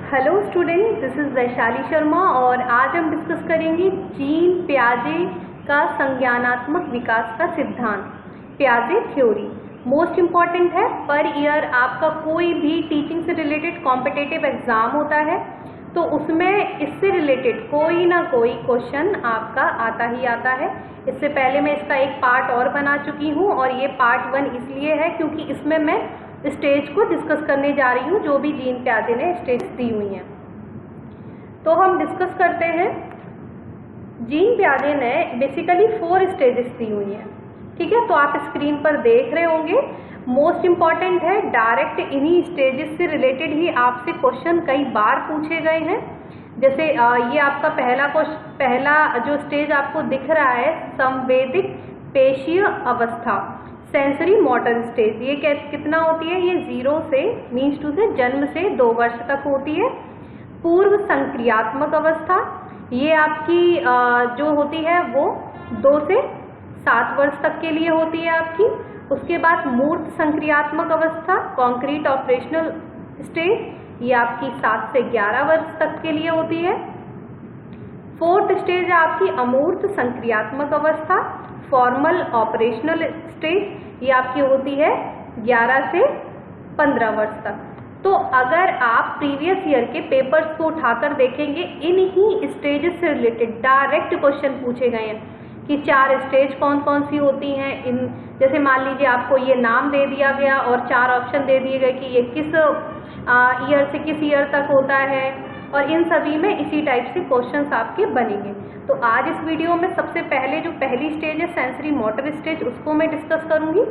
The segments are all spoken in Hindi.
Hello student, this is Vaishali Sharma और आज हम डिस्कस करेंगे जीन पियाजे का संज्ञानात्मक विकास का सिद्धांत, पियाजे थ्योरी। मोस्ट इम्पॉर्टेंट है, पर ईयर आपका कोई भी टीचिंग से रिलेटेड कॉम्पिटिटिव एग्जाम होता है तो उसमें इससे रिलेटेड कोई ना कोई क्वेश्चन आपका आता ही आता है। इससे पहले मैं इसका एक पार्ट और बना चुकी हूँ और ये पार्ट 1 इसलिए है क्योंकि इसमें मैं स्टेज को डिस्कस करने जा रही हूँ जो भी जीन पियाजे ने स्टेज दी हुई हैं। तो हम डिस्कस करते हैं। जीन पियाजे ने बेसिकली 4 स्टेजेस दी हुई हैं, ठीक है। तो आप स्क्रीन पर देख रहे होंगे। मोस्ट इम्पॉर्टेंट है, डायरेक्ट इन्हीं स्टेजेस से रिलेटेड ही आपसे क्वेश्चन कई बार पूछे गए हैं। जैसे ये आपका पहला जो स्टेज आपको दिख रहा है, संवेदिक पेशीय अवस्था, सेंसरी मोटर स्टेज, ये कितना होती है? ये 0 से मीन्स टू से जन्म से 2 वर्ष तक होती है। पूर्व संक्रियात्मक अवस्था, ये आपकी जो होती है वो 2 से 7 वर्ष तक के लिए होती है आपकी। उसके बाद मूर्त संक्रियात्मक अवस्था, कॉन्क्रीट ऑपरेशनल स्टेज, ये आपकी 7 से 11 वर्ष तक के लिए होती है। 4th स्टेज है आपकी अमूर्त संक्रियात्मक अवस्था, फॉर्मल ऑपरेशनल स्टेज, ये आपकी होती है 11 से 15 वर्ष तक। तो अगर आप प्रीवियस ईयर के पेपर्स को उठाकर देखेंगे, इन्हीं स्टेजेस से रिलेटेड डायरेक्ट क्वेश्चन पूछे गए हैं कि 4 स्टेज कौन कौन सी होती हैं। इन जैसे मान लीजिए आपको ये नाम दे दिया गया और 4 ऑप्शन दे दिए गए कि ये किस ईयर से किस ईयर तक होता है, और इन सभी में इसी टाइप से क्वेश्चंस आपके बनेंगे। तो आज इस वीडियो में सबसे पहले जो पहली स्टेज है सेंसरी मोटर स्टेज, उसको मैं डिस्कस करूंगी।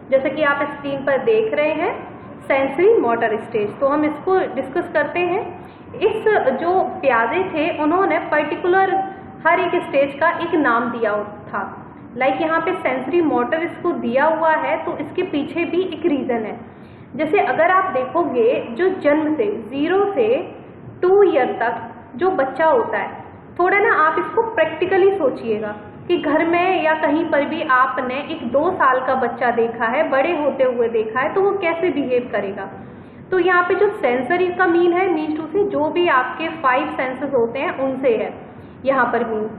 जैसे कि आप स्क्रीन पर देख रहे हैं सेंसरी मोटर स्टेज, तो हम इसको डिस्कस करते हैं। इस जो पियाजे थे उन्होंने पर्टिकुलर हर एक स्टेज का एक नाम दिया था। लाइक यहाँ पे सेंसरी मोटर इसको दिया हुआ है तो इसके पीछे भी एक रीजन है। जैसे अगर आप देखोगे जो जन्म से 0 से 2 ईयर तक जो बच्चा होता है, थोड़ा ना आप इसको प्रैक्टिकली सोचिएगा कि घर में या कहीं पर भी आपने एक 2 साल का बच्चा देखा है, बड़े होते हुए देखा है, तो वो कैसे बिहेव करेगा। तो यहाँ पे जो सेंसरी का मीन है, मीन्स टू से जो भी आपके 5 सेंसेस होते हैं उनसे है यहाँ पर मीन,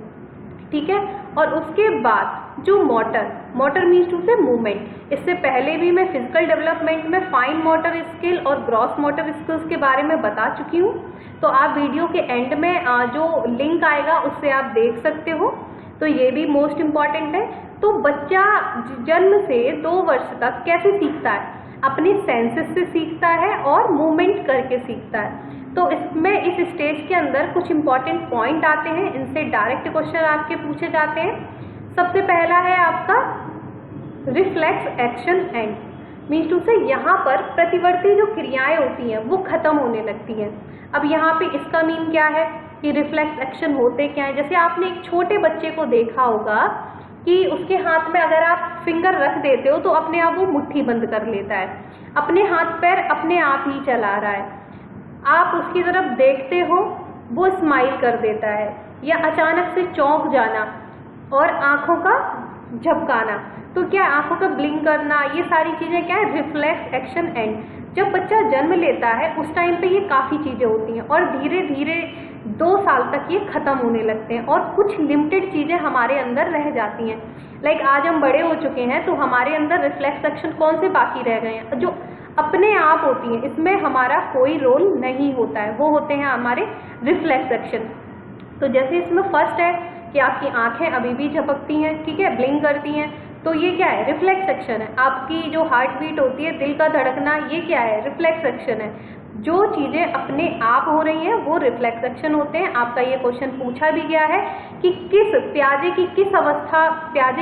ठीक है। और उसके बाद जो मोटर मीन्स टू से मूवमेंट। इससे पहले भी मैं फिजिकल डेवलपमेंट में फाइन मोटर स्किल और ग्रॉस मोटर स्किल्स के बारे में बता चुकी हूँ, तो आप वीडियो के एंड में जो लिंक आएगा उससे आप देख सकते हो। तो ये भी मोस्ट इम्पॉर्टेंट है। तो बच्चा जन्म से 2 वर्ष तक कैसे सीखता है? अपने सेंसेस से सीखता है और मूवमेंट करके सीखता है। तो इसमें इस स्टेज के अंदर कुछ इंपॉर्टेंट पॉइंट आते हैं, इनसे डायरेक्ट क्वेश्चन आपके पूछे जाते हैं। सबसे पहला है आपका reflex action and, means to say यहाँ पर प्रतिवर्ती जो क्रियाएं होती हैं वो खत्म होने लगती हैं। अब यहाँ पे इसका मीन क्या है कि रिफ्लेक्स एक्शन होते क्या है? जैसे आपने एक छोटे बच्चे को देखा होगा कि उसके हाथ में अगर आप फिंगर रख देते हो तो अपने आप वो मुट्ठी बंद कर लेता है, अपने हाथ पैर अपने आप ही चला रहा है। आप उसकी तरफ देखते हो वो स्माइल कर देता है, या अचानक से चौंक जाना और आंखों का झपकाना, तो क्या आंखों का ब्लिंक करना, ये सारी चीजें क्या है? Reflex action and. जब बच्चा जन्म लेता है उस टाइम पे ये काफी चीजें होती हैं और धीरे धीरे 2 साल तक ये खत्म होने लगते हैं और कुछ लिमिटेड चीजें हमारे अंदर रह जाती हैं। लाइक आज हम बड़े हो चुके हैं तो हमारे अंदर रिफ्लेक्स एक्शन कौन से बाकी रह गए हैं? जो अपने आप होती हैं, इसमें हमारा कोई रोल नहीं होता है, वो होते हैं हमारे रिफ्लेक्स एक्शन। तो जैसे इसमें फर्स्ट है कि आपकी आंखें अभी भी झपकती हैं, ठीक है, ब्लिंक करती हैं, तो ये क्या है? रिफ्लेक्स एक्शन है। आपकी जो हार्ट बीट होती है, दिल का धड़कना, ये क्या है? रिफ्लेक्स एक्शन है। जो चीजें अपने आप हो रही हैं वो रिफ्लेक्स एक्शन होते हैं। आपका ये क्वेश्चन पूछा भी गया है कि प्याजे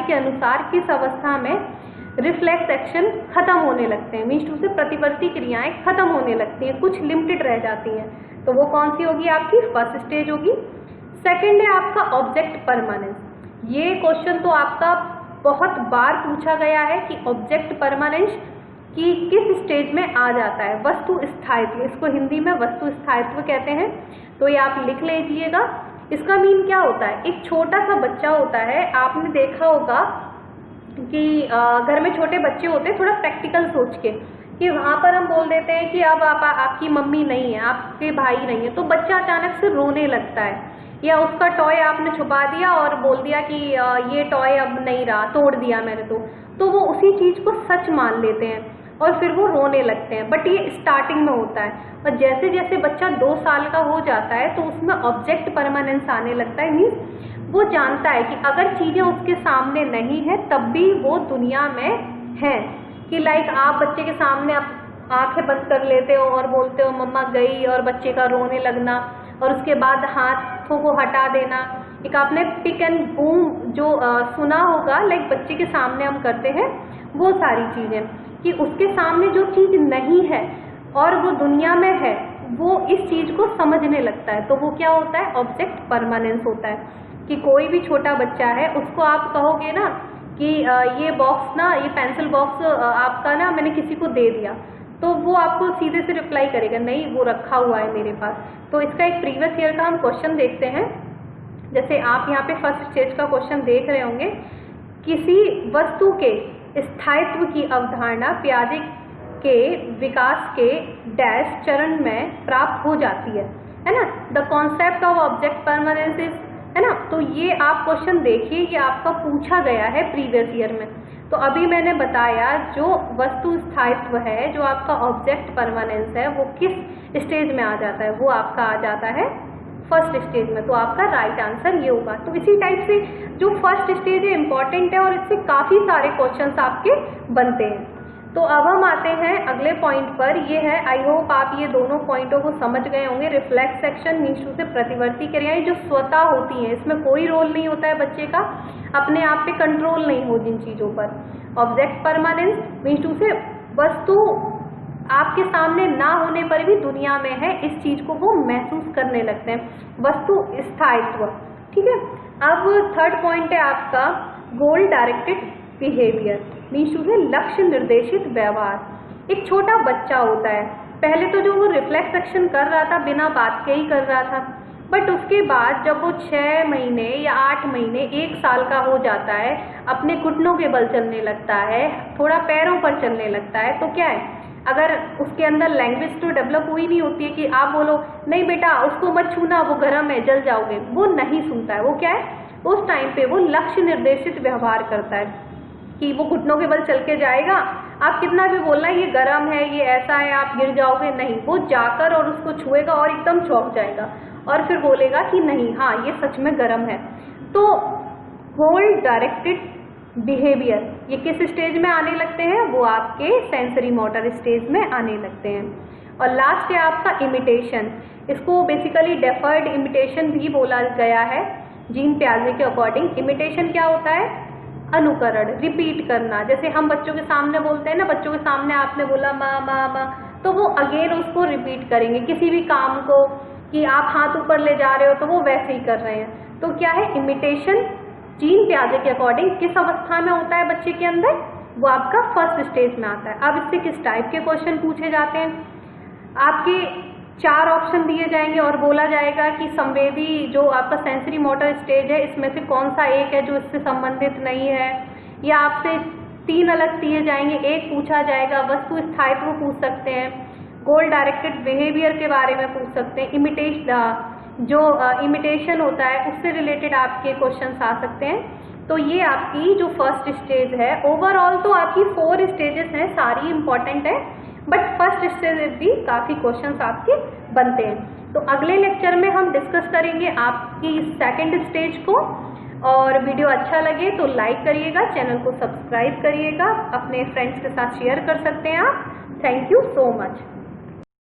के अनुसार किस अवस्था में रिफ्लेक्स एक्शन खत्म होने लगते हैं, मीन्स टू से प्रतिवर्ती क्रियाएं खत्म होने लगती हैं, कुछ लिमिटेड रह जाती हैं। तो वो कौन सी होगी? आपकी फर्स्ट स्टेज होगी। सेकेंड है आपका ऑब्जेक्ट परमानेंस। ये क्वेश्चन तो आपका बहुत बार पूछा गया है कि ऑब्जेक्ट परमानेंस कि किस स्टेज में आ जाता है। वस्तु स्थायित्व, इसको हिंदी में वस्तु स्थायित्व कहते हैं, तो ये आप लिख लीजिएगा। इसका मीन क्या होता है? एक छोटा सा बच्चा होता है, आपने देखा होगा कि घर में छोटे बच्चे होते हैं, थोड़ा प्रैक्टिकल सोच के, कि वहाँ पर हम बोल देते हैं कि अब आपकी मम्मी नहीं है, आपके भाई नहीं है, तो बच्चा अचानक से रोने लगता है, या उसका टॉय आपने छुपा दिया और बोल दिया कि ये टॉय अब नहीं रहा, तोड़ दिया मैंने, तो वो उसी चीज़ को सच मान लेते हैं और फिर वो रोने लगते हैं। बट ये स्टार्टिंग में होता है, और जैसे जैसे बच्चा 2 साल का हो जाता है तो उसमें ऑब्जेक्ट परमानेंस आने लगता है। मीन्स वो जानता है कि अगर चीज़ें उसके सामने नहीं है तब भी वो दुनिया में है। कि लाइक आप बच्चे के सामने आप आंखें बंद कर लेते हो और बोलते हो मम्मा गई, और बच्चे का रोने लगना, और उसके बाद हाथों को हटा देना। एक आपने पिक एंड बूम जो सुना होगा, लाइक बच्चे के सामने हम करते हैं वो सारी चीज़ें, कि उसके सामने जो चीज़ नहीं है और वो दुनिया में है, वो इस चीज़ को समझने लगता है। तो वो क्या होता है, ऑब्जेक्ट परमानेंस होता है। कि कोई भी छोटा बच्चा है, उसको आप कहोगे ना कि ये बॉक्स ना, ये पेंसिल बॉक्स आपका ना मैंने किसी को दे दिया, तो वो आपको सीधे से रिप्लाई करेगा नहीं वो रखा हुआ है मेरे पास। तो इसका एक प्रीवियस ईयर का हम क्वेश्चन देखते हैं। जैसे आप यहाँ पे फर्स्ट स्टेज का क्वेश्चन देख रहे होंगे, किसी वस्तु के स्थायित्व की अवधारणा पियाजे के विकास के डैश चरण में प्राप्त हो जाती है ना। The concept of object permanence is, है ना। तो ये आप क्वेश्चन देखिए, ये आपका पूछा गया है प्रीवियस ईयर में। तो अभी मैंने बताया जो वस्तु स्थायित्व है, जो आपका ऑब्जेक्ट परमानेंस है, वो किस स्टेज में आ जाता है, वो आपका आ जाता है फर्स्ट स्टेज में। तो आपका राइट आंसर ये होगा। तो इसी टाइप से जो फर्स्ट स्टेज है इंपॉर्टेंट है, और इससे काफ़ी सारे क्वेश्चंस आपके बनते हैं। तो अब हम आते हैं अगले पॉइंट पर। ये है, आई होप आप ये दोनों पॉइंटों को समझ गए होंगे। रिफ्लेक्स एक्शन मीन्स टू से प्रतिवर्ती क्रियाएं जो स्वतः होती हैं, इसमें कोई रोल नहीं होता है बच्चे का, अपने आप पे कंट्रोल नहीं हो जिन चीज़ों पर। ऑब्जेक्ट परमानेंस मीन्स टू से वस्तु आपके सामने ना होने पर भी दुनिया में है, इस चीज़ को वो महसूस करने लगते हैं। वस्तु स्थायित्व, ठीक है। अब थर्ड पॉइंट है आपका goal directed behaviour means to say लक्ष्य निर्देशित व्यवहार। एक छोटा बच्चा होता है, पहले तो जो वो रिफ्लेक्स एक्शन कर रहा था बिना बात के ही कर रहा था, बट उसके बाद जब वो 6 महीने या 8 महीने 1 साल का हो जाता है, अपने घुटनों के बल चलने लगता है, थोड़ा पैरों पर चलने लगता है, तो क्या है, अगर उसके अंदर लैंग्वेज तो डेवलप हुई नहीं होती है कि आप बोलो नहीं बेटा उसको मत छूना वो गर्म है जल जाओगे, वो नहीं सुनता है। वो क्या है, उस टाइम पे वो लक्ष्य निर्देशित व्यवहार करता है कि वो घुटनों के बल चल के जाएगा, आप कितना भी बोलना ये गर्म है, ये ऐसा है, आप गिर जाओगे, नहीं, वो जाकर और उसको छुएगा और एकदम चौंक जाएगा और फिर बोलेगा कि नहीं हाँ ये सच में गर्म है। तो गोल डायरेक्टेड बिहेवियर ये किस स्टेज में आने लगते हैं, वो आपके सेंसरी मोटर स्टेज में आने लगते हैं। और लास्ट है आपका इमिटेशन, इसको बेसिकली डेफर्ड इमिटेशन भी बोला गया है जीन पियाजे के अकॉर्डिंग। इमिटेशन क्या होता है, अनुकरण, रिपीट करना। जैसे हम बच्चों के सामने बोलते हैं ना, बच्चों के सामने आपने बोला माँ माँ माँ, तो वो अगेन उसको रिपीट करेंगे। किसी भी काम को कि आप हाथ ऊपर ले जा रहे हो तो वो वैसे ही कर रहे हैं। तो क्या है, इमिटेशन जीन पियाजे के अकॉर्डिंग किस अवस्था में होता है बच्चे के अंदर, वो आपका फर्स्ट स्टेज में आता है। अब इससे किस टाइप के क्वेश्चन पूछे जाते हैं, आपके 4 ऑप्शन दिए जाएंगे और बोला जाएगा कि संवेदी जो आपका सेंसरी मोटर स्टेज है इसमें से कौन सा एक है जो इससे संबंधित नहीं है, या आपसे 3 अलग दिए जाएंगे। एक पूछा जाएगा वस्तु स्थायित्व पूछ सकते हैं, गोल डायरेक्टेड बिहेवियर के बारे में पूछ सकते हैं, इमिटेशन होता है उससे रिलेटेड आपके क्वेश्चंस आ सकते हैं। तो ये आपकी जो फर्स्ट स्टेज है, ओवरऑल तो आपकी 4 स्टेजेस हैं, सारी इंपॉर्टेंट है, बट फर्स्ट स्टेज भी काफ़ी क्वेश्चंस आपके बनते हैं। तो अगले लेक्चर में हम डिस्कस करेंगे आपकी सेकंड स्टेज को। और वीडियो अच्छा लगे तो लाइक करिएगा, चैनल को सब्सक्राइब करिएगा, अपने फ्रेंड्स के साथ शेयर कर सकते हैं आप। Thank you so much.